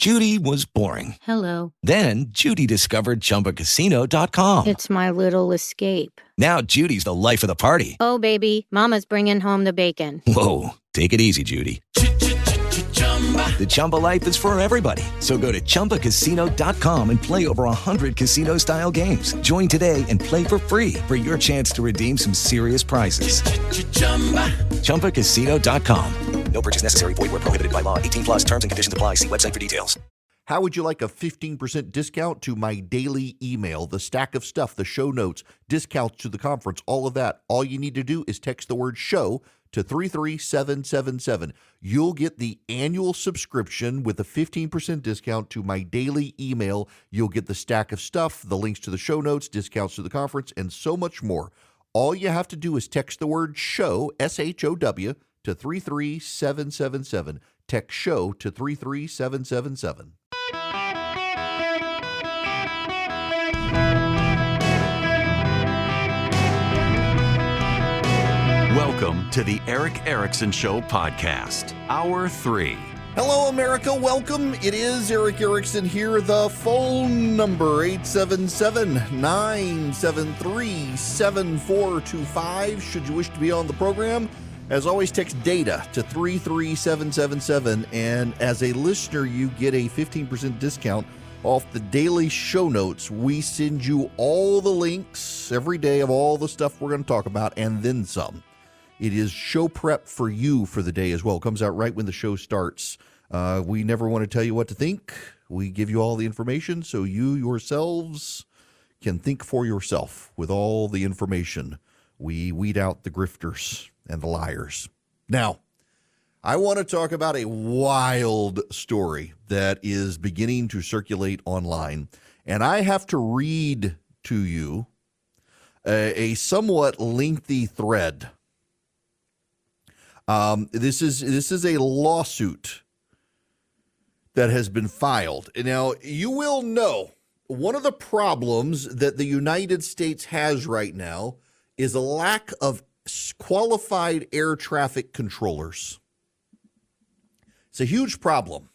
Judy was boring. Hello. Then Judy discovered ChumbaCasino.com. It's my little escape. Now Judy's the life of the party. Oh, baby, mama's bringing home the bacon. Whoa, take it easy, Judy. The Chumba life is for everybody. So go to ChumbaCasino.com and play over 100 casino-style games. Join today and play for free for your chance to redeem some serious prizes. ChumbaCasino.com. No purchase necessary. Void where prohibited by law. 18 plus terms and conditions apply. See website for details. How would you like a 15% discount to my daily email, the stack of stuff, the show notes, discounts to the conference, all of that? All you need to do is text the word show to 33777. You'll get the annual subscription with a 15% discount to my daily email. You'll get the stack of stuff, the links to the show notes, discounts to the conference, and so much more. All you have to do is text the word show, SHOW, to 33777. Text show to 33777. Welcome to the Eric Erickson Show podcast, Hour 3. Hello, America. Welcome. It is Eric Erickson here. The phone number, 877-973-7425. Should you wish to be on the program, as always, text data to 33777. And as a listener, you get a 15% discount off the daily show notes. We send you all the links every day of all the stuff we're going to talk about and then some. It is show prep for you for the day as well. It comes out right when the show starts. We never want to tell you what to think. We give you all the information so you yourselves can think for yourself with all the information. We weed out the grifters and the liars. Now, I want to talk about a wild story that is beginning to circulate online. And I have to read to you a somewhat lengthy thread. This is a lawsuit that has been filed. Now, you will know one of the problems that the United States has right now is a lack of qualified air traffic controllers. It's a huge problem.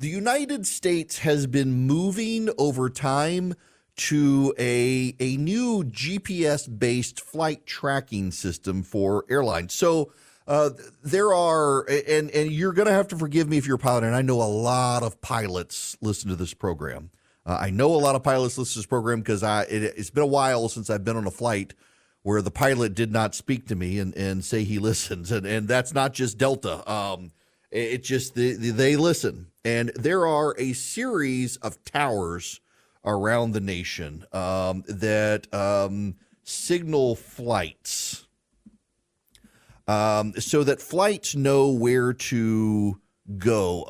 The United States has been moving over time to a new GPS-based flight tracking system for airlines. So there are, and you're going to have to forgive me if you're a pilot, and I know a lot of pilots listen to this program. I know a lot of pilots listen to this program because it's been a while since I've been on a flight where the pilot did not speak to me and say he listens. And that's not just Delta. It's just they listen. And there are a series of towers around the nation that signal flights so that flights know where to go,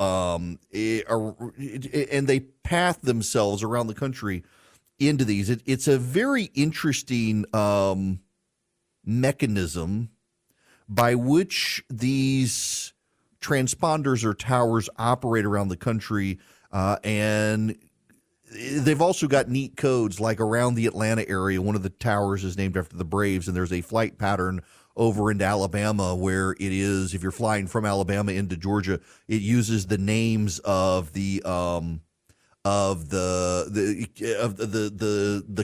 and they path themselves around the country into these. It's a very interesting mechanism by which these transponders or towers operate around the country, and they've also got neat codes, like around the Atlanta area. One of the towers is named after the Braves, and there's a flight pattern over into Alabama where it is, if you're flying from Alabama into Georgia, it uses the names of the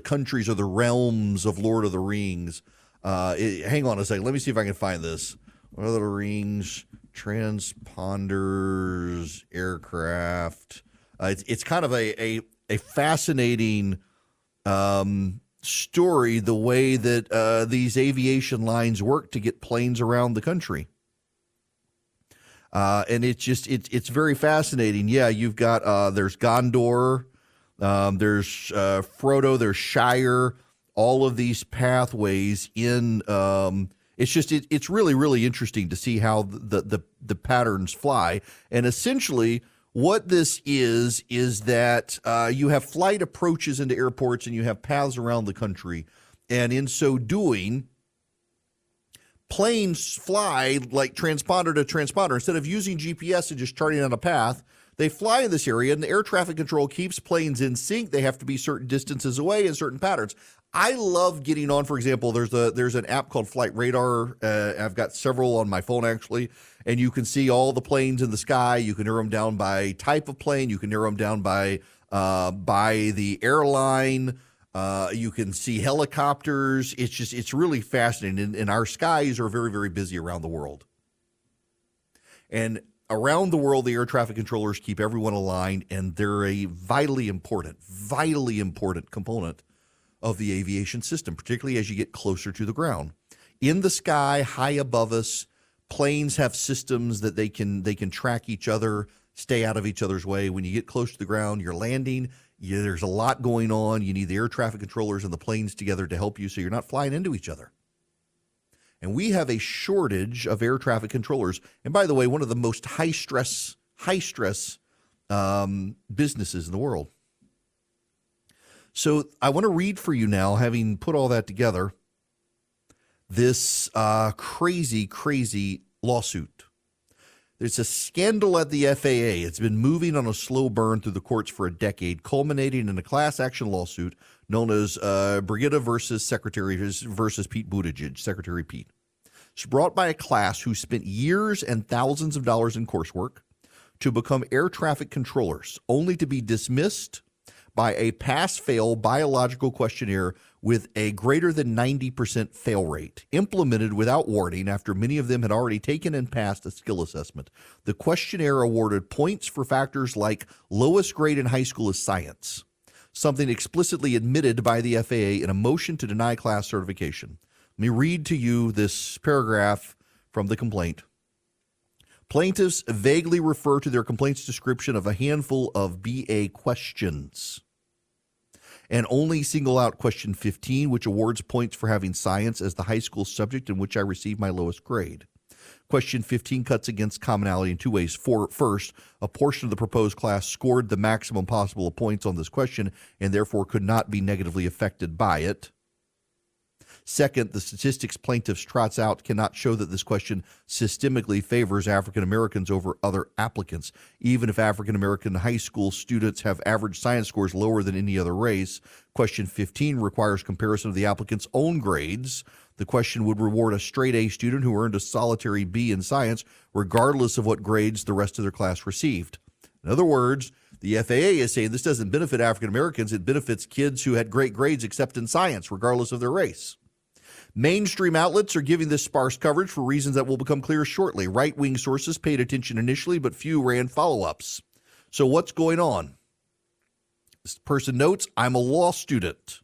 countries or the realms of Lord of the Rings. Hang on a second. Let me see if I can find this. Lord of the Rings, transponders, aircraft. It's kind of a fascinating story, the way that these aviation lines work to get planes around the country. And it's very fascinating. Yeah, you've got there's Gondor, there's Frodo, there's Shire, all of these pathways in. It's really, really interesting to see how the patterns fly. And essentially, what this is that you have flight approaches into airports and you have paths around the country. And in so doing, planes fly like transponder to transponder. Instead of using GPS and just charting on a path, they fly in this area, and the air traffic control keeps planes in sync. They have to be certain distances away and certain patterns. I love getting on, for example, there's an app called Flight Radar. I've got several on my phone, actually, and you can see all the planes in the sky. You can narrow them down by type of plane. You can narrow them down by the airline. You can see helicopters. It's really fascinating. And our skies are very, very busy around the world. And around the world, the air traffic controllers keep everyone aligned, and they're a vitally important component of the aviation system, particularly as you get closer to the ground. In the sky, high above us, planes have systems that they can track each other, stay out of each other's way. When you get close to the ground, you're landing. There's a lot going on. You need the air traffic controllers and the planes together to help you so you're not flying into each other. And we have a shortage of air traffic controllers. And by the way, one of the most high stress businesses in the world. So I want to read for you now, having put all that together, this crazy lawsuit. There's a scandal at the FAA. It's been moving on a slow burn through the courts for a decade, culminating in a class action lawsuit known as Brigitte versus Pete Buttigieg, Secretary Pete. It's brought by a class who spent years and thousands of dollars in coursework to become air traffic controllers, only to be dismissed by a pass-fail biological questionnaire with a greater than 90% fail rate, implemented without warning after many of them had already taken and passed a skill assessment. The questionnaire awarded points for factors like lowest grade in high school is science, something explicitly admitted by the FAA in a motion to deny class certification. Let me read to you this paragraph from the complaint. Plaintiffs vaguely refer to their complaint's description of a handful of BA questions and only single out question 15, which awards points for having science as the high school subject in which I received my lowest grade. Question 15 cuts against commonality in two ways. First, a portion of the proposed class scored the maximum possible points on this question and therefore could not be negatively affected by it. Second, the statistics plaintiffs trots out cannot show that this question systemically favors African Americans over other applicants. Even if African American high school students have average science scores lower than any other race, question 15 requires comparison of the applicant's own grades. The question would reward a straight A student who earned a solitary B in science, regardless of what grades the rest of their class received. In other words, the FAA is saying this doesn't benefit African Americans. It benefits kids who had great grades except in science, regardless of their race. Mainstream outlets are giving this sparse coverage for reasons that will become clear shortly. Right-wing sources paid attention initially, but few ran follow-ups. So what's going on? This person notes, I'm a law student,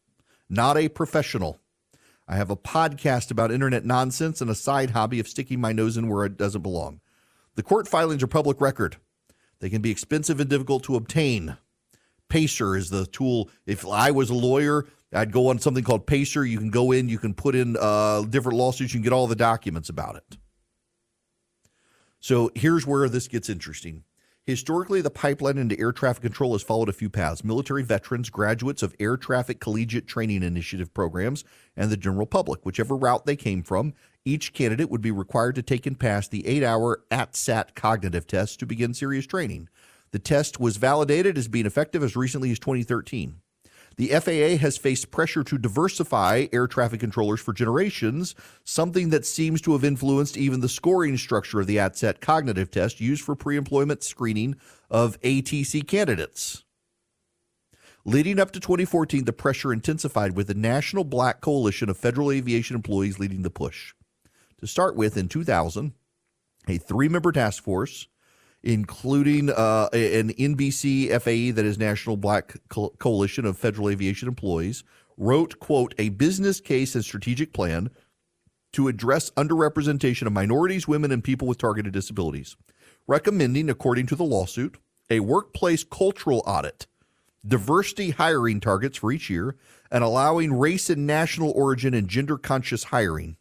not a professional. I have a podcast about internet nonsense and a side hobby of sticking my nose in where it doesn't belong. The court filings are public record. They can be expensive and difficult to obtain. Pacer is the tool. If I was a lawyer, I'd go on something called Pacer. You can go in, you can put in different lawsuits, you can get all the documents about it. So here's where this gets interesting. Historically, the pipeline into air traffic control has followed a few paths: military veterans, graduates of Air Traffic Collegiate Training Initiative programs, and the general public. Whichever route they came from, each candidate would be required to take and pass the 8-hour ATSAT cognitive test to begin serious training. The test was validated as being effective as recently as 2013. The FAA has faced pressure to diversify air traffic controllers for generations, something that seems to have influenced even the scoring structure of the ATSAT cognitive test used for pre-employment screening of ATC candidates. Leading up to 2014, the pressure intensified with the National Black Coalition of Federal Aviation Employees leading the push. To start with, in 2000, a 3-member task force, including an NBC FAE, that is National Black Coalition of Federal Aviation Employees, wrote, quote, a business case and strategic plan to address underrepresentation of minorities, women, and people with targeted disabilities, recommending, according to the lawsuit, a workplace cultural audit, diversity hiring targets for each year, and allowing race and national origin and gender-conscious hiring.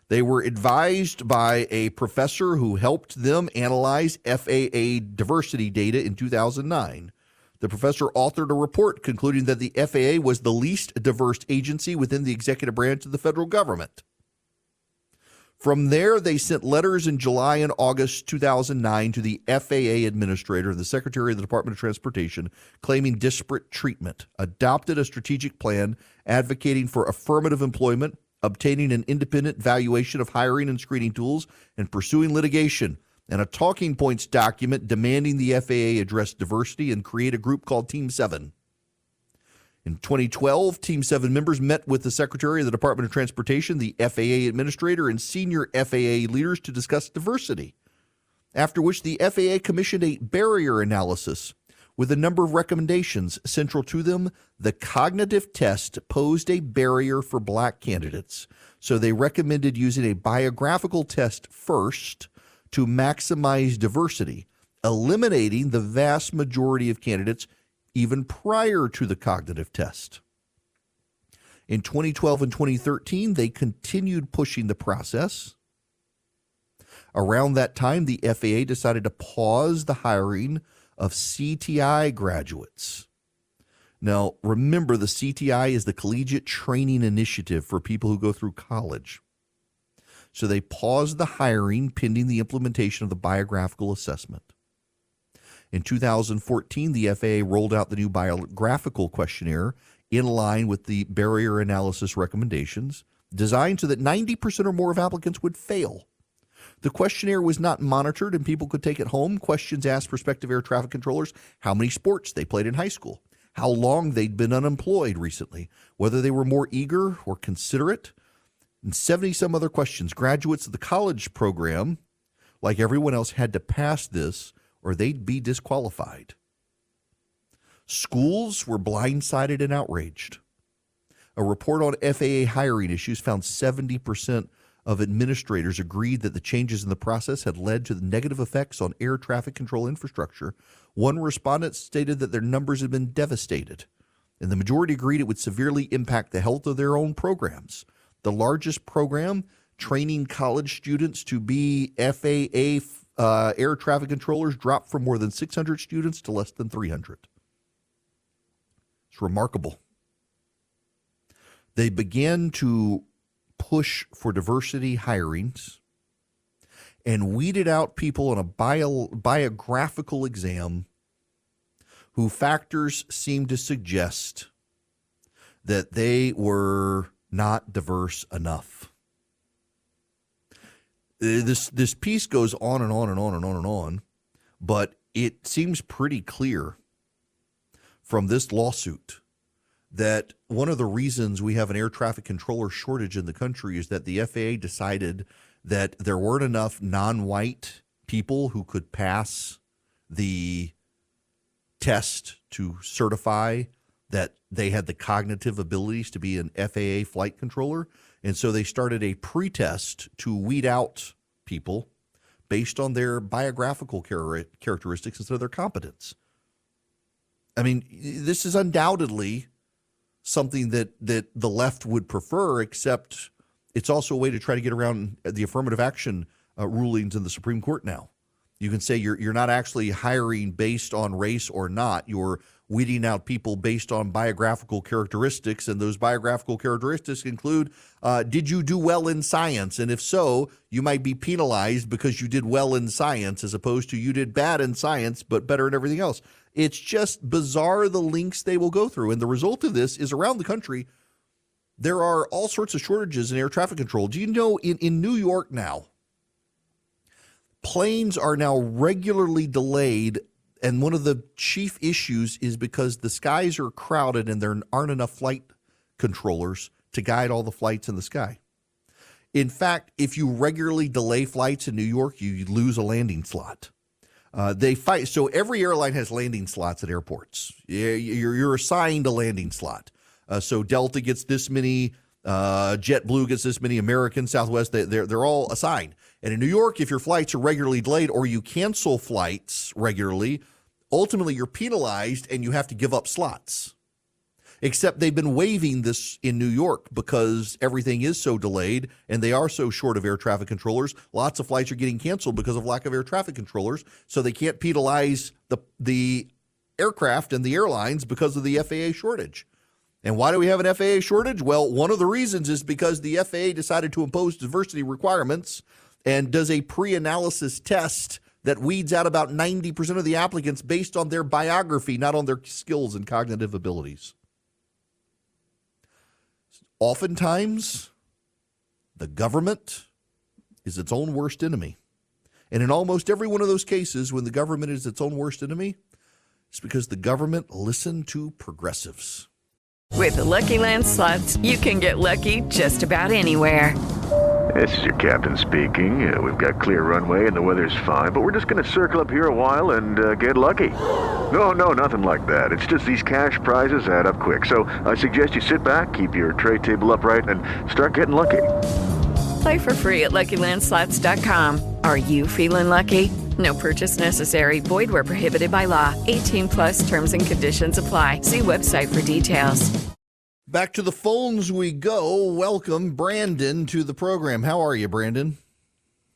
They were advised by a professor who helped them analyze FAA diversity data in 2009. The professor authored a report concluding that the FAA was the least diverse agency within the executive branch of the federal government. From there, they sent letters in July and August 2009 to the FAA administrator and the Secretary of the Department of Transportation, claiming disparate treatment, adopted a strategic plan advocating for affirmative employment, obtaining an independent valuation of hiring and screening tools, and pursuing litigation, and a talking points document demanding the FAA address diversity and create a group called Team 7. In 2012, Team 7 members met with the Secretary of the Department of Transportation, the FAA administrator, and senior FAA leaders to discuss diversity, after which the FAA commissioned a barrier analysis with a number of recommendations. Central to them, the cognitive test posed a barrier for black candidates, so they recommended using a biographical test first to maximize diversity, eliminating the vast majority of candidates even prior to the cognitive test. In 2012 and 2013, they continued pushing the process. Around that time, the FAA decided to pause the hiring of CTI graduates. Now, remember, the CTI is the Collegiate Training Initiative for people who go through college. So they paused the hiring pending the implementation of the biographical assessment. In 2014, the FAA rolled out the new biographical questionnaire in line with the barrier analysis recommendations, designed so that 90% or more of applicants would fail. The questionnaire was not monitored and people could take it home. Questions asked prospective air traffic controllers how many sports they played in high school, how long they'd been unemployed recently, whether they were more eager or considerate, and 70-some other questions. Graduates of the college program, like everyone else, had to pass this or they'd be disqualified. Schools were blindsided and outraged. A report on FAA hiring issues found 70% of administrators agreed that the changes in the process had led to the negative effects on air traffic control infrastructure. One respondent stated that their numbers had been devastated, and the majority agreed it would severely impact the health of their own programs. The largest program, training college students to be FAA air traffic controllers, dropped from more than 600 students to less than 300. It's remarkable. They began to push for diversity hirings and weeded out people on a biographical exam who factors seemed to suggest that they were not diverse enough. This piece goes on and on and on and on and on, but it seems pretty clear from this lawsuit that one of the reasons we have an air traffic controller shortage in the country is that the FAA decided that there weren't enough non-white people who could pass the test to certify that they had the cognitive abilities to be an FAA flight controller. And so they started a pretest to weed out people based on their biographical characteristics instead of their competence. I mean, this is undoubtedly something that the left would prefer, except it's also a way to try to get around the affirmative action rulings in the Supreme Court now. You can say you're not actually hiring based on race or not. You're weeding out people based on biographical characteristics, and those biographical characteristics include, did you do well in science? And if so, you might be penalized because you did well in science as opposed to you did bad in science but better in everything else. It's just bizarre the links they will go through. And the result of this is around the country, there are all sorts of shortages in air traffic control. Do you know in New York now, planes are now regularly delayed, and one of the chief issues is because the skies are crowded and there aren't enough flight controllers to guide all the flights in the sky. In fact, if you regularly delay flights in New York, you lose a landing slot. They fight. So every airline has landing slots at airports. You're assigned a landing slot. So Delta gets this many, JetBlue gets this many, American, Southwest, they're all assigned. And in New York, if your flights are regularly delayed or you cancel flights regularly, ultimately you're penalized and you have to give up slots. Except they've been waiving this in New York because everything is so delayed and they are so short of air traffic controllers. Lots of flights are getting canceled because of lack of air traffic controllers. So they can't penalize the aircraft and the airlines because of the FAA shortage. And why do we have an FAA shortage? Well, one of the reasons is because the FAA decided to impose diversity requirements and does a pre-analysis test that weeds out about 90% of the applicants based on their biography, not on their skills and cognitive abilities. Oftentimes, the government is its own worst enemy. And in almost every one of those cases, when the government is its own worst enemy, it's because the government listened to progressives. With the Lucky Land Slots, you can get lucky just about anywhere. This is your captain speaking. We've got clear runway and the weather's fine, but we're just going to circle up here a while and get lucky. No, nothing like that. It's just these cash prizes add up quick. So I suggest you sit back, keep your tray table upright, and start getting lucky. Play for free at LuckyLandSlots.com. Are you feeling lucky? No purchase necessary. Void where prohibited by law. 18+ terms and conditions apply. See website for details. Back to the phones we go. Welcome, Brandon, to the program. How are you, Brandon?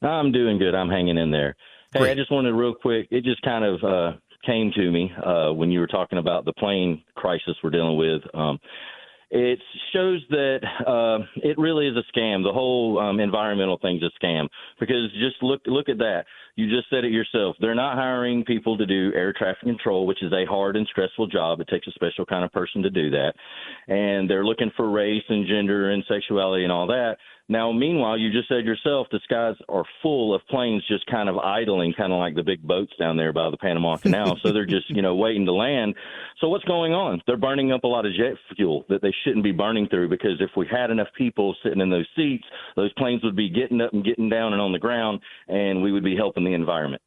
I'm doing good. I'm hanging in there. Hey, Great. I just wanted real quick, it just kind of came to me when you were talking about the plane crisis we're dealing with. It shows that it really is a scam. The whole environmental thing's a scam because just look at that. You just said it yourself. They're not hiring people to do air traffic control, which is a hard and stressful job. It takes a special kind of person to do that. And they're looking for race and gender and sexuality and all that. Now, meanwhile, you just said yourself, the skies are full of planes just kind of idling, kind of like the big boats down there by the Panama Canal. So they're just, waiting to land. So what's going on? They're burning up a lot of jet fuel that they shouldn't be burning through because if we had enough people sitting in those seats, those planes would be getting up and getting down and on the ground, and we would be helping the environment.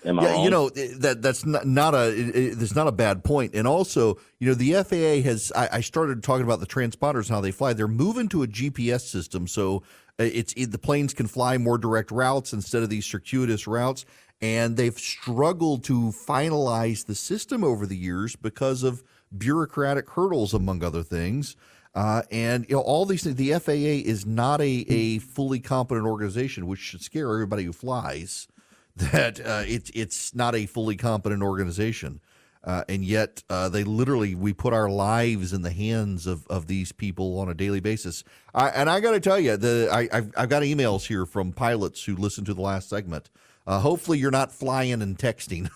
Am I wrong? That's not a bad point. And also, the FAA has. I started talking about the transponders and how they fly. They're moving to a GPS system, so the planes can fly more direct routes instead of these circuitous routes. And they've struggled to finalize the system over the years because of bureaucratic hurdles, among other things. And all these things. The FAA is not a fully competent organization, which should scare everybody who flies. That it's not a fully competent organization, and yet we put our lives in the hands of these people on a daily basis. And I got to tell you, I've got emails here from pilots who listened to the last segment. Hopefully, you're not flying and texting,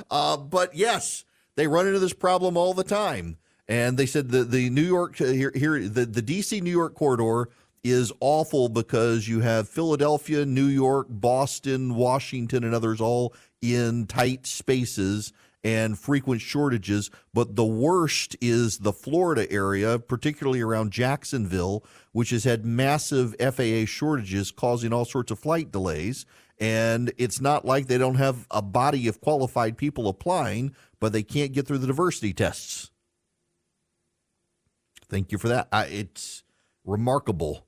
but yes, they run into this problem all the time. And they said the New York the DC New York corridor is awful because you have Philadelphia, New York, Boston, Washington, and others all in tight spaces and frequent shortages. But the worst is the Florida area, particularly around Jacksonville, which has had massive FAA shortages causing all sorts of flight delays. And it's not like they don't have a body of qualified people applying, but they can't get through the diversity tests. Thank you for that. It's remarkable.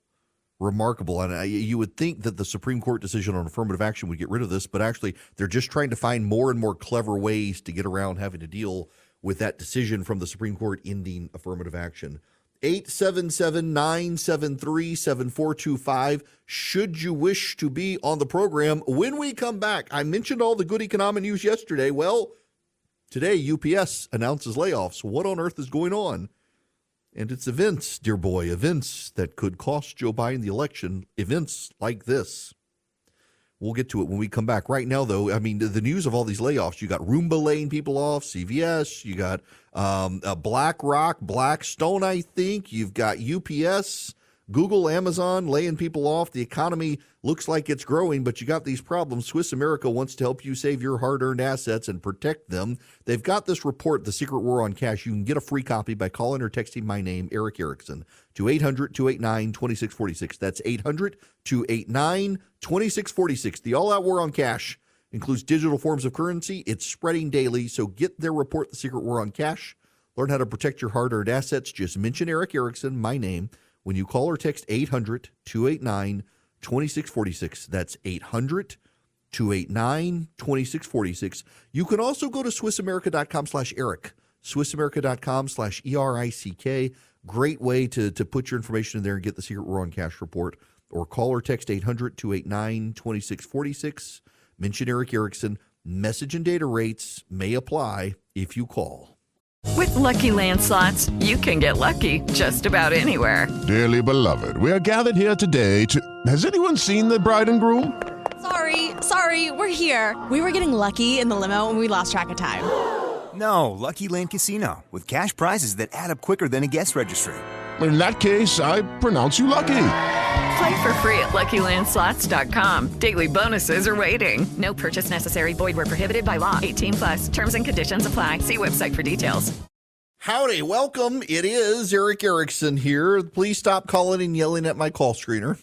And you would think that the Supreme Court decision on affirmative action would get rid of this, but actually they're just trying to find more and more clever ways to get around having to deal with that decision from the Supreme Court ending affirmative action. 877-973-7425 should you wish to be on the program. When we come back, I mentioned all the good economic news yesterday. Well, today UPS announces layoffs. What on earth is going on? And it's events, dear boy, events that could cost Joe Biden the election, events like this. We'll get to it when we come back. Right now, though, I mean, the news of all these layoffs, you got Roomba laying people off, CVS, you got BlackRock, Blackstone, I think. You've got UPS, Google, Amazon laying people off. The economy looks like it's growing, but you got these problems. Swiss America wants to help you save your hard-earned assets and protect them. They've got this report, The Secret War on Cash. You can get a free copy by calling or texting my name, Eric Erickson, to 800-289-2646. That's 800-289-2646. The all-out war on cash includes digital forms of currency. It's spreading daily, so get their report, The Secret War on Cash. Learn how to protect your hard-earned assets. Just mention Eric Erickson, my name, when you call or text 800-289-2646. That's 800-289-2646. You can also go to SwissAmerica.com/Eric, SwissAmerica.com/ERICK. Great way to put your information in there and get the Secret War on Cash report. Or call or text 800-289-2646. Mention Eric Erickson. Message and data rates may apply if you call. With Lucky Land Slots, you can get lucky just about anywhere. Dearly beloved, we are gathered here today to... Has anyone seen the bride and groom? Sorry, we're here. We were getting lucky in the limo and we lost track of time. No, Lucky Land Casino, with cash prizes that add up quicker than a guest registry. In that case, I pronounce you lucky. Play for free at LuckyLandSlots.com. Daily bonuses are waiting. No purchase necessary. Void where prohibited by law. 18+. Terms and conditions apply. See website for details. Howdy, welcome. It is Eric Erickson here. Please stop calling and yelling at my call screener.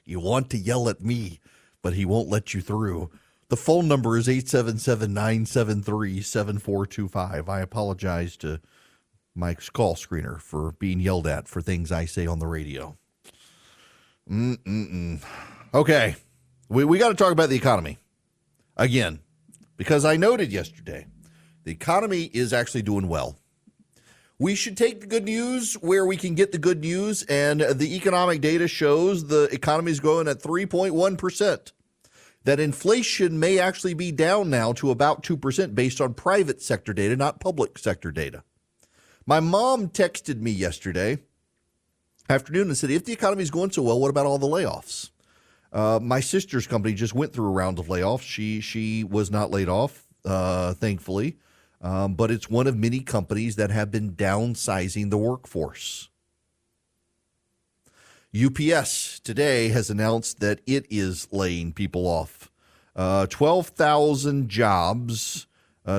You want to yell at me, but he won't let you through. The phone number is 877-973-7425. I apologize to Mike's call screener for being yelled at for things I say on the radio. Okay, we got to talk about the economy again, because I noted yesterday the economy is actually doing well. We should take the good news where we can get the good news, and the economic data shows the economy is growing at 3.1%. That inflation may actually be down now to about 2% based on private sector data, not public sector data. My mom texted me yesterday afternoon and said, if the economy is going so well, what about all the layoffs? My sister's company just went through a round of layoffs. She was not laid off, thankfully, but it's one of many companies that have been downsizing the workforce. UPS today has announced that it is laying people off. 12,000 jobs,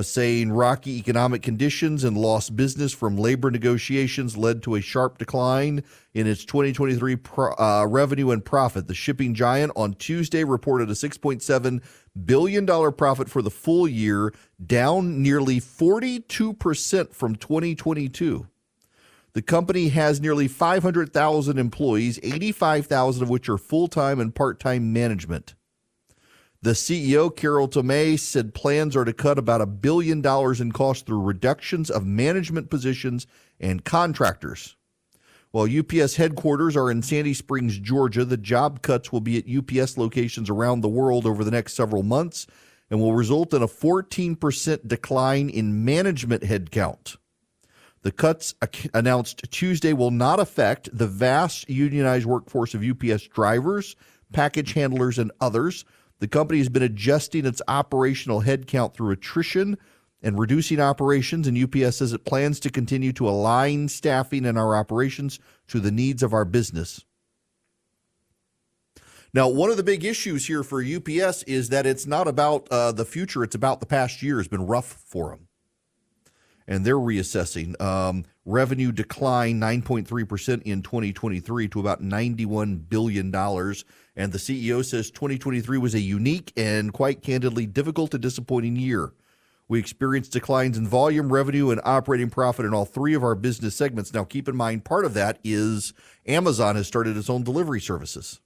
saying rocky economic conditions and lost business from labor negotiations led to a sharp decline in its 2023 revenue and profit. The shipping giant on Tuesday reported a $6.7 billion profit for the full year, down nearly 42% from 2022. The company has nearly 500,000 employees, 85,000 of which are full-time and part-time management. The CEO, Carol Tomei, said plans are to cut about $1 billion in costs through reductions of management positions and contractors. While UPS headquarters are in Sandy Springs, Georgia, the job cuts will be at UPS locations around the world over the next several months and will result in a 14% decline in management headcount. The cuts announced Tuesday will not affect the vast unionized workforce of UPS drivers, package handlers, and others. The company has been adjusting its operational headcount through attrition and reducing operations, and UPS says it plans to continue to align staffing and our operations to the needs of our business. Now, one of the big issues here for UPS is that it's not about the future, it's about the past year. It's been rough for them. And they're reassessing. Revenue declined 9.3% in 2023 to about $91 billion. And the CEO says 2023 was a unique and quite candidly difficult and disappointing year. We experienced declines in volume, revenue, and operating profit in all three of our business segments. Now, keep in mind, part of that is Amazon has started its own delivery services.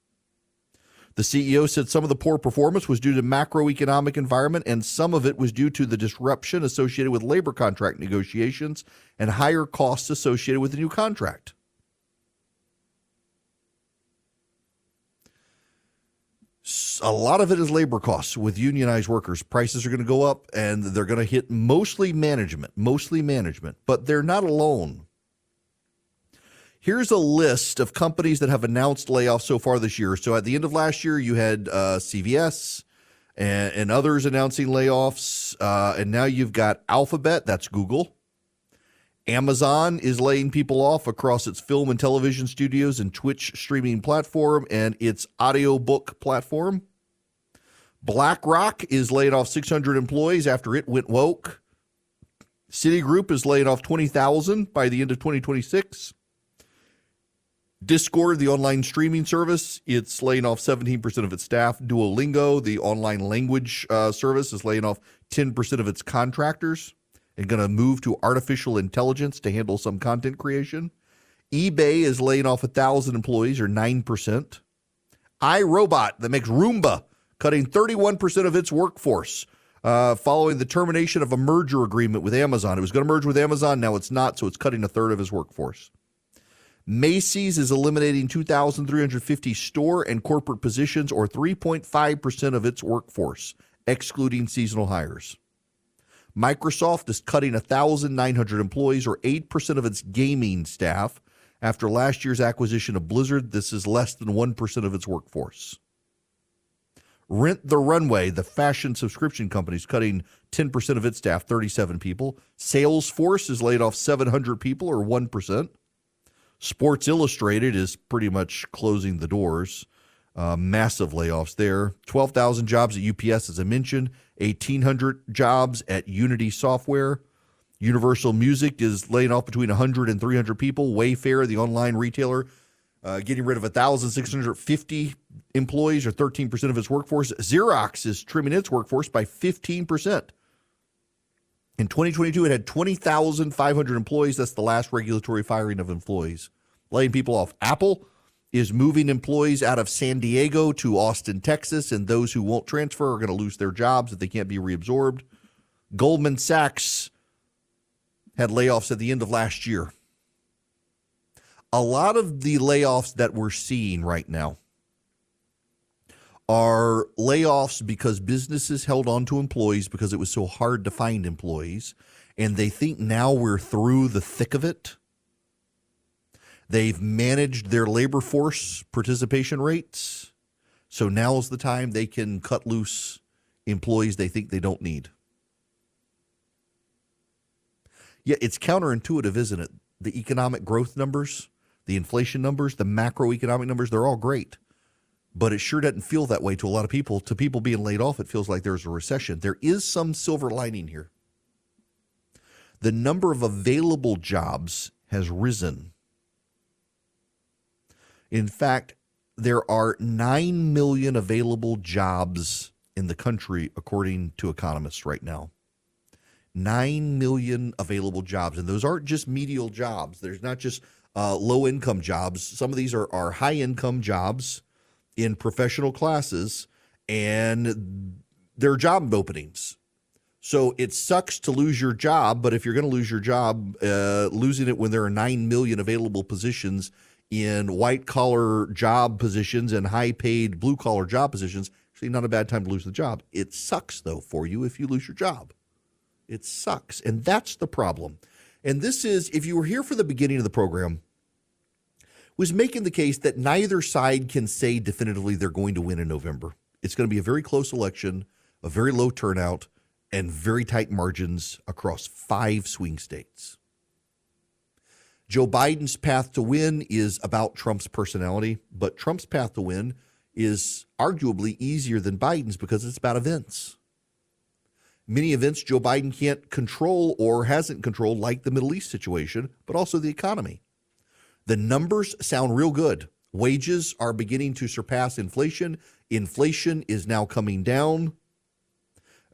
The CEO said some of the poor performance was due to macroeconomic environment, and some of it was due to the disruption associated with labor contract negotiations and higher costs associated with the new contract. A lot of it is labor costs with unionized workers. Prices are going to go up, and they're going to hit mostly management, but they're not alone. Here's a list of companies that have announced layoffs so far this year. So at the end of last year, you had CVS and others announcing layoffs. And now you've got Alphabet, that's Google. Amazon is laying people off across its film and television studios and Twitch streaming platform and its audiobook platform. BlackRock is laying off 600 employees after it went woke. Citigroup is laying off 20,000 by the end of 2026. Discord, the online streaming service, it's laying off 17% of its staff. Duolingo, the online language service, is laying off 10% of its contractors and going to move to artificial intelligence to handle some content creation. eBay is laying off 1,000 employees, or 9%. iRobot, that makes Roomba, cutting 31% of its workforce following the termination of a merger agreement with Amazon. It was going to merge with Amazon. Now it's not, so it's cutting a third of its workforce. Macy's is eliminating 2,350 store and corporate positions, or 3.5% of its workforce, excluding seasonal hires. Microsoft is cutting 1,900 employees, or 8% of its gaming staff. After last year's acquisition of Blizzard, this is less than 1% of its workforce. Rent the Runway, the fashion subscription company, is cutting 10% of its staff, 37 people. Salesforce has laid off 700 people, or 1%. Sports Illustrated is pretty much closing the doors. Massive layoffs there. 12,000 jobs at UPS, as I mentioned. 1,800 jobs at Unity Software. Universal Music is laying off between 100 and 300 people. Wayfair, the online retailer, getting rid of 1,650 employees, or 13% of its workforce. Xerox is trimming its workforce by 15%. In 2022, it had 20,500 employees. That's the last regulatory firing of employees. Laying people off. Apple is moving employees out of San Diego to Austin, Texas, and those who won't transfer are going to lose their jobs if they can't be reabsorbed. Goldman Sachs had layoffs at the end of last year. A lot of the layoffs that we're seeing right now are layoffs because businesses held on to employees because it was so hard to find employees, and they think now we're through the thick of it. They've managed their labor force participation rates, so now is the time they can cut loose employees they think they don't need. Yeah, it's counterintuitive, isn't it? The economic growth numbers, the inflation numbers, the macroeconomic numbers, they're all great. But it sure doesn't feel that way to a lot of people. To people being laid off, it feels like there's a recession. There is some silver lining here. The number of available jobs has risen. In fact, there are 9 million available jobs in the country, according to economists right now. 9 million available jobs. And those aren't just medial jobs. There's not just low-income jobs. Some of these are high-income jobs in professional classes, and they're job openings. So it sucks to lose your job, but if you're going to lose your job, losing it when there are 9 million available positions in white-collar job positions and high-paid blue-collar job positions, actually not a bad time to lose the job. It sucks, though, for you if you lose your job. It sucks, and that's the problem. And this is, if you were here for the beginning of the program, was making the case that neither side can say definitively they're going to win in November. It's going to be a very close election, a very low turnout, and very tight margins across 5 swing states. Joe Biden's path to win is about Trump's personality, but Trump's path to win is arguably easier than Biden's because it's about events. Many events Joe Biden can't control or hasn't controlled, like the Middle East situation, but also the economy. The numbers sound real good. Wages are beginning to surpass inflation. Inflation is now coming down.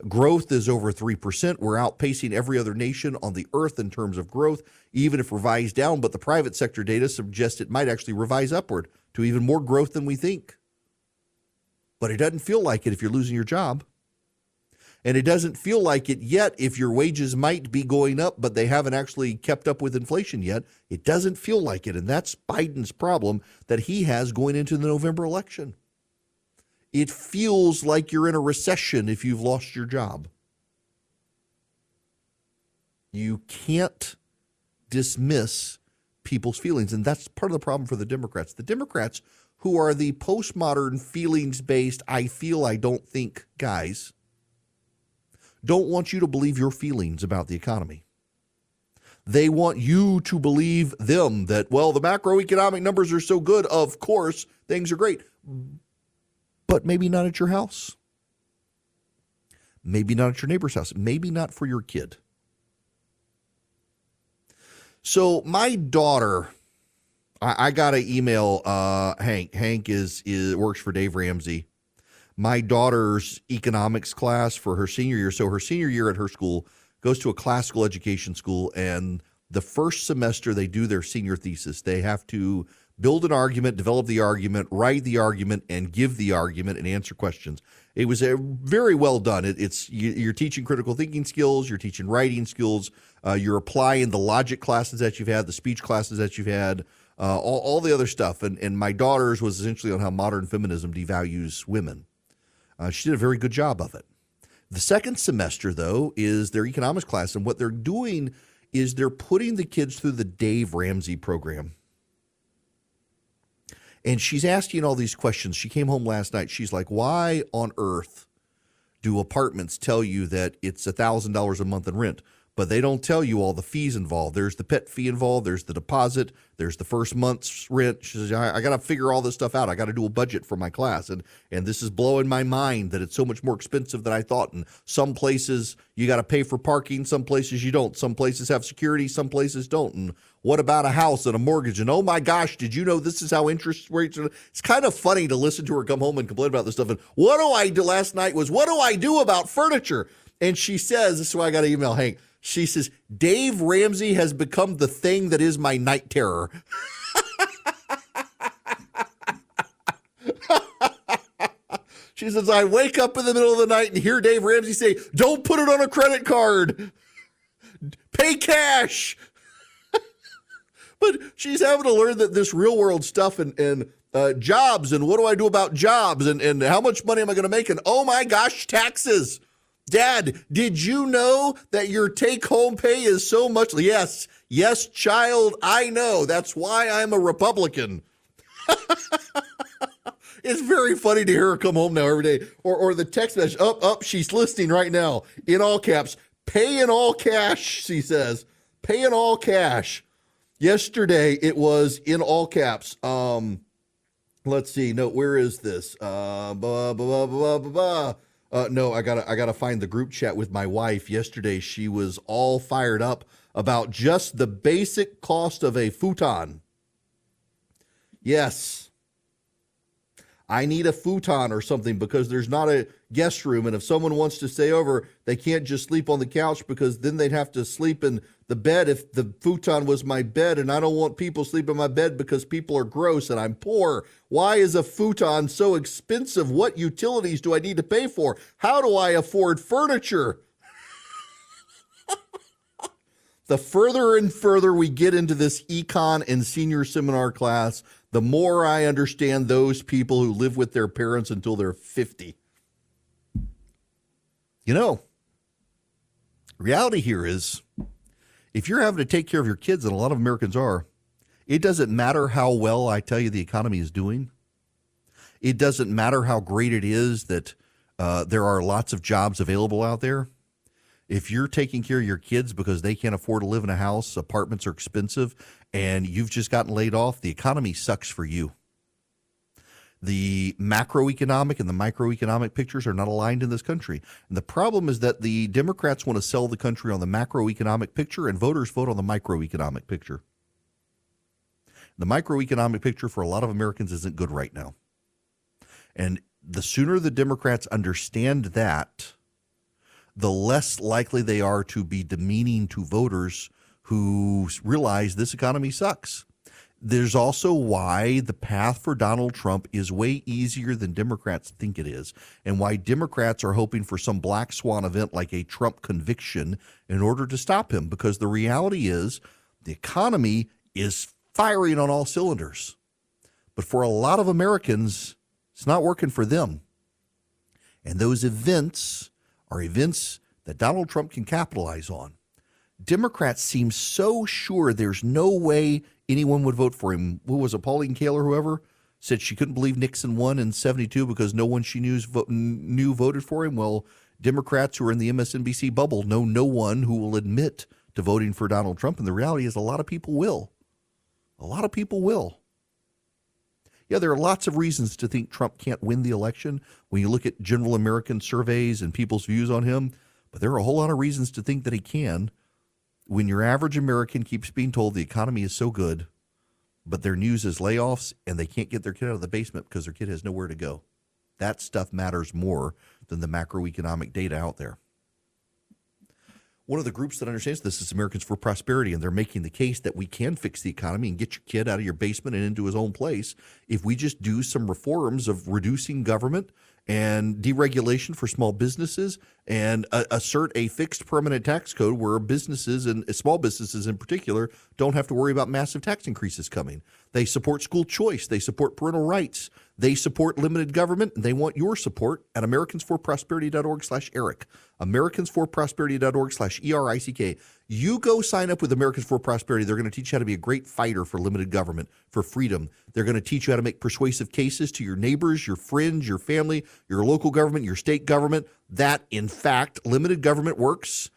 Growth is over 3%. We're outpacing every other nation on the earth in terms of growth, even if revised down. But the private sector data suggests it might actually revise upward to even more growth than we think. But it doesn't feel like it if you're losing your job. And it doesn't feel like it yet if your wages might be going up, but they haven't actually kept up with inflation yet. It doesn't feel like it. And that's Biden's problem that he has going into the November election. It feels like you're in a recession if you've lost your job. You can't dismiss people's feelings. And that's part of the problem for the Democrats. The Democrats, who are the postmodern feelings-based, I feel, I don't think guys, don't want you to believe your feelings about the economy. They want you to believe them that, well, the macroeconomic numbers are so good, of course, things are great. But maybe not at your house. Maybe not at your neighbor's house. Maybe not for your kid. So my daughter, I got an email, Hank. Hank works for Dave Ramsey. My daughter's economics class for her senior year. So her senior year at her school goes to a classical education school, and the first semester they do their senior thesis. They have to build an argument, develop the argument, write the argument, and give the argument and answer questions. It was very well done. You're teaching critical thinking skills, you're teaching writing skills, you're applying the logic classes that you've had, the speech classes that you've had, all the other stuff. And my daughter's was essentially on how modern feminism devalues women. She did a very good job of it. The second semester, though, is their economics class. And what they're doing is they're putting the kids through the Dave Ramsey program. And she's asking all these questions. She came home last night. She's like, why on earth do apartments tell you that it's $1,000 a month in rent, but they don't tell you all the fees involved? There's the pet fee involved. There's the deposit. There's the first month's rent. She says, I got to figure all this stuff out. I got to do a budget for my class. And this is blowing my mind that it's so much more expensive than I thought. And some places you got to pay for parking. Some places you don't. Some places have security. Some places don't. And what about a house and a mortgage? And oh my gosh, did you know this is how interest rates are? It's kind of funny to listen to her come home and complain about this stuff. And what do I do last night was, what do I do about furniture? And she says, this is why I got to email Hank. She says, Dave Ramsey has become the thing that is my night terror. She says, I wake up in the middle of the night and hear Dave Ramsey say, don't put it on a credit card. Pay cash. But she's having to learn that this real world stuff and jobs and what do I do about jobs and how much money am I going to make? And oh my gosh, taxes. Dad, did you know that your take-home pay is so much? Yes, child, I know. That's why I'm a Republican. It's very funny to hear her come home now every day. Or the text message, she's listening right now, in all caps. Pay in all cash, she says. Pay in all cash. Yesterday, it was in all caps. Let's see. No, where is this? No, I gotta find the group chat with my wife. Yesterday, she was all fired up about just the basic cost of a futon. Yes, I need a futon or something because there's not a guest room, and if someone wants to stay over, they can't just sleep on the couch because then they'd have to sleep in the bed if the futon was my bed, and I don't want people sleeping in my bed because people are gross and I'm poor. Why is a futon so expensive? What utilities do I need to pay for? How do I afford furniture? The further and further we get into this econ and senior seminar class, the more I understand those people who live with their parents until they're 50. You know, reality here is, if you're having to take care of your kids, and a lot of Americans are, it doesn't matter how well I tell you the economy is doing. It doesn't matter how great it is that there are lots of jobs available out there. If you're taking care of your kids because they can't afford to live in a house, apartments are expensive, and you've just gotten laid off, the economy sucks for you. The macroeconomic and the microeconomic pictures are not aligned in this country. And the problem is that the Democrats want to sell the country on the macroeconomic picture, and voters vote on the microeconomic picture. The microeconomic picture for a lot of Americans isn't good right now. And the sooner the Democrats understand that, the less likely they are to be demeaning to voters who realize this economy sucks. There's also why the path for Donald Trump is way easier than Democrats think it is, and why Democrats are hoping for some black swan event like a Trump conviction in order to stop him, because the reality is the economy is firing on all cylinders. But for a lot of Americans, it's not working for them. And those events are events that Donald Trump can capitalize on. Democrats seem so sure there's no way anyone would vote for him. Who was it, Pauline Kael or whoever, said she couldn't believe Nixon won in 72 because no one she knew voted for him. Well, Democrats who are in the MSNBC bubble know no one who will admit to voting for Donald Trump, and the reality is a lot of people will. A lot of people will. Yeah, there are lots of reasons to think Trump can't win the election when you look at general American surveys and people's views on him, but there are a whole lot of reasons to think that he can when your average American keeps being told the economy is so good, but their news is layoffs and they can't get their kid out of the basement because their kid has nowhere to go. That stuff matters more than the macroeconomic data out there. One of the groups that understands this is Americans for Prosperity, and they're making the case that we can fix the economy and get your kid out of your basement and into his own place if we just do some reforms of reducing government and deregulation for small businesses, and assert a fixed permanent tax code where businesses, and small businesses in particular, don't have to worry about massive tax increases coming. They support school choice. They support parental rights. They support limited government, and they want your support at americansforprosperity.org/Eric. americansforprosperity.org/ERICK. You go sign up with Americans for Prosperity. They're going to teach you how to be a great fighter for limited government, for freedom. They're going to teach you how to make persuasive cases to your neighbors, your friends, your family, your local government, your state government, that, in fact, limited government works,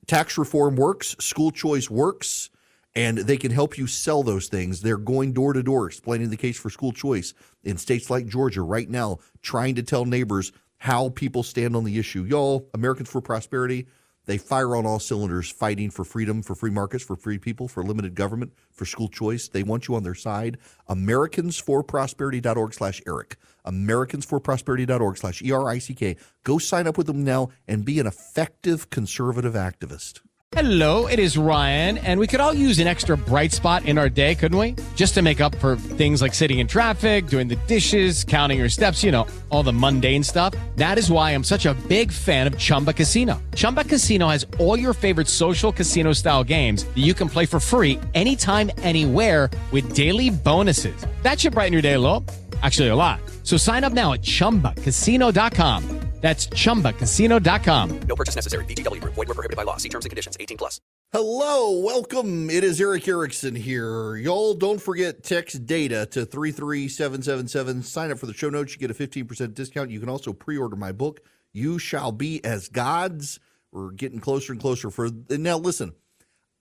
tax reform works, school choice works, and they can help you sell those things. They're going door to door explaining the case for school choice in states like Georgia right now, trying to tell neighbors how people stand on the issue. Y'all, Americans for Prosperity, they fire on all cylinders, fighting for freedom, for free markets, for free people, for limited government, for school choice. They want you on their side. americansforprosperity.org/Eric. americansforprosperity.org/ERICK. Go sign up with them now and be an effective conservative activist. Hello, it is Ryan, and we could all use an extra bright spot in our day, couldn't we? Just to make up for things like sitting in traffic, doing the dishes, counting your steps, all the mundane stuff. That is why I'm such a big fan of Chumba Casino. Chumba Casino has all your favorite social casino-style games that you can play for free anytime, anywhere with daily bonuses. That should brighten your day a little. Actually, a lot. So sign up now at ChumbaCasino.com. That's ChumbaCasino.com. No purchase necessary. VGW Group. Void where prohibited by law. See terms and conditions. 18+. Hello, welcome. It is Eric Erickson here. Y'all, don't forget, text DATA to 33777. Sign up for the show notes. You get a 15% discount. You can also pre-order my book, You Shall Be as Gods. We're getting closer and closer. Now, listen,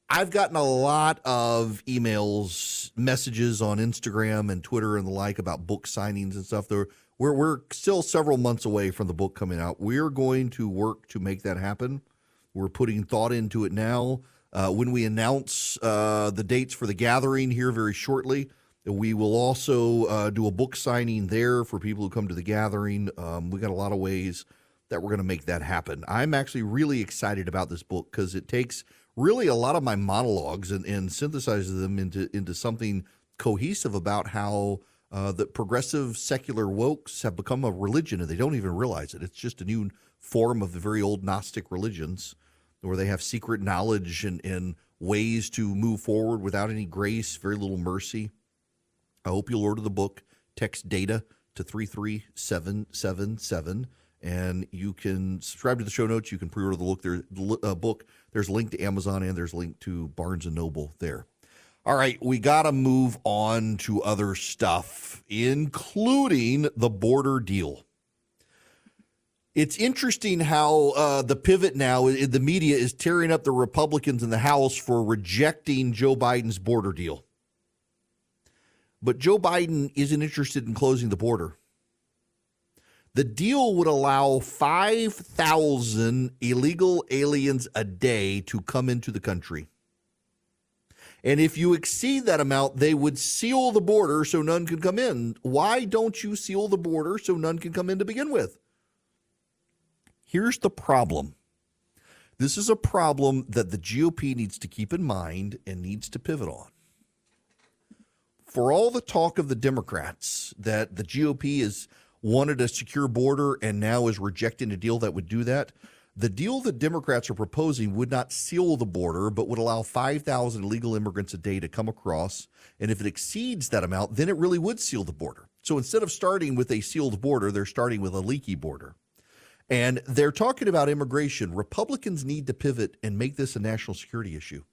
I've gotten a lot of emails, messages on Instagram and Twitter and the like about book signings and stuff. We're still several months away from the book coming out. We're going to work to make that happen. We're putting thought into it now. When we announce the dates for the gathering here very shortly, we will also do a book signing there for people who come to the gathering. We got a lot of ways that we're going to make that happen. I'm actually really excited about this book because it takes really a lot of my monologues and synthesizes them into something cohesive about how the progressive secular wokes have become a religion, and they don't even realize it. It's just a new form of the very old Gnostic religions where they have secret knowledge and ways to move forward without any grace, very little mercy. I hope you'll order the book. Text DATA to 33777, and you can subscribe to the show notes. You can pre-order the book. There's a link to Amazon, and there's a link to Barnes & Noble there. All right, we got to move on to other stuff, including the border deal. It's interesting how the pivot now in the media is tearing up the Republicans in the House for rejecting Joe Biden's border deal. But Joe Biden isn't interested in closing the border. The deal would allow 5,000 illegal aliens a day to come into the country. And if you exceed that amount, they would seal the border so none can come in. Why don't you seal the border so none can come in to begin with? Here's the problem. This is a problem that the GOP needs to keep in mind and needs to pivot on. For all the talk of the Democrats that the GOP has wanted a secure border and now is rejecting a deal that would do that, the deal that Democrats are proposing would not seal the border, but would allow 5,000 illegal immigrants a day to come across. And if it exceeds that amount, then it really would seal the border. So instead of starting with a sealed border, they're starting with a leaky border. And they're talking about immigration. Republicans need to pivot and make this a national security issue.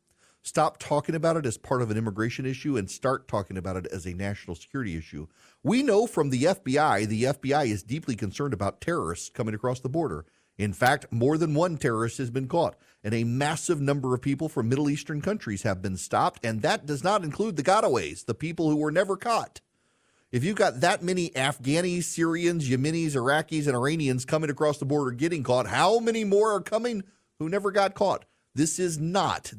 Stop talking about it as part of an immigration issue and start talking about it as a national security issue. We know from the FBI is deeply concerned about terrorists coming across the border. In fact, more than one terrorist has been caught, and a massive number of people from Middle Eastern countries have been stopped, and that does not include the gotaways, the people who were never caught. If you've got that many Afghanis, Syrians, Yemenis, Iraqis, and Iranians coming across the border getting caught, how many more are coming who never got caught? This is not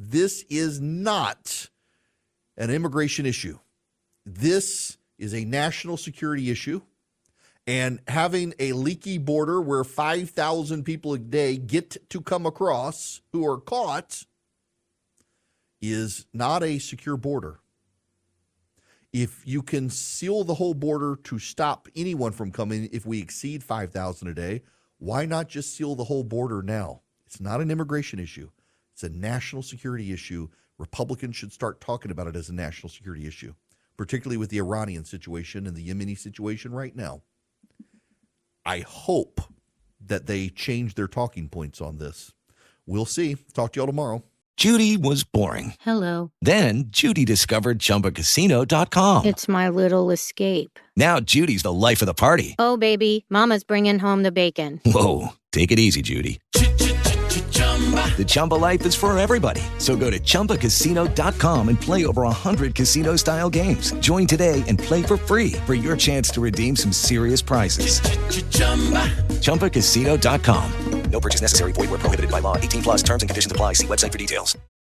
an immigration issue. This is a national security issue. And having a leaky border where 5,000 people a day get to come across who are caught is not a secure border. if you can seal the whole border to stop anyone from coming if we exceed 5,000 a day, why not just seal the whole border now? It's not an immigration issue. It's a national security issue. Republicans should start talking about it as a national security issue, particularly with the Iranian situation and the Yemeni situation right now. I hope that they change their talking points on this. We'll see. Talk to y'all tomorrow. Judy was boring. Hello. Then Judy discovered ChumbaCasino.com. It's my little escape. Now Judy's the life of the party. Oh, baby, mama's bringing home the bacon. Whoa, take it easy, Judy. The Chumba life is for everybody. So go to ChumbaCasino.com and play over 100 casino-style games. Join today and play for free for your chance to redeem some serious prizes. ChumbaCasino.com. No purchase necessary. Void where prohibited by law. 18 plus terms and conditions apply. See website for details.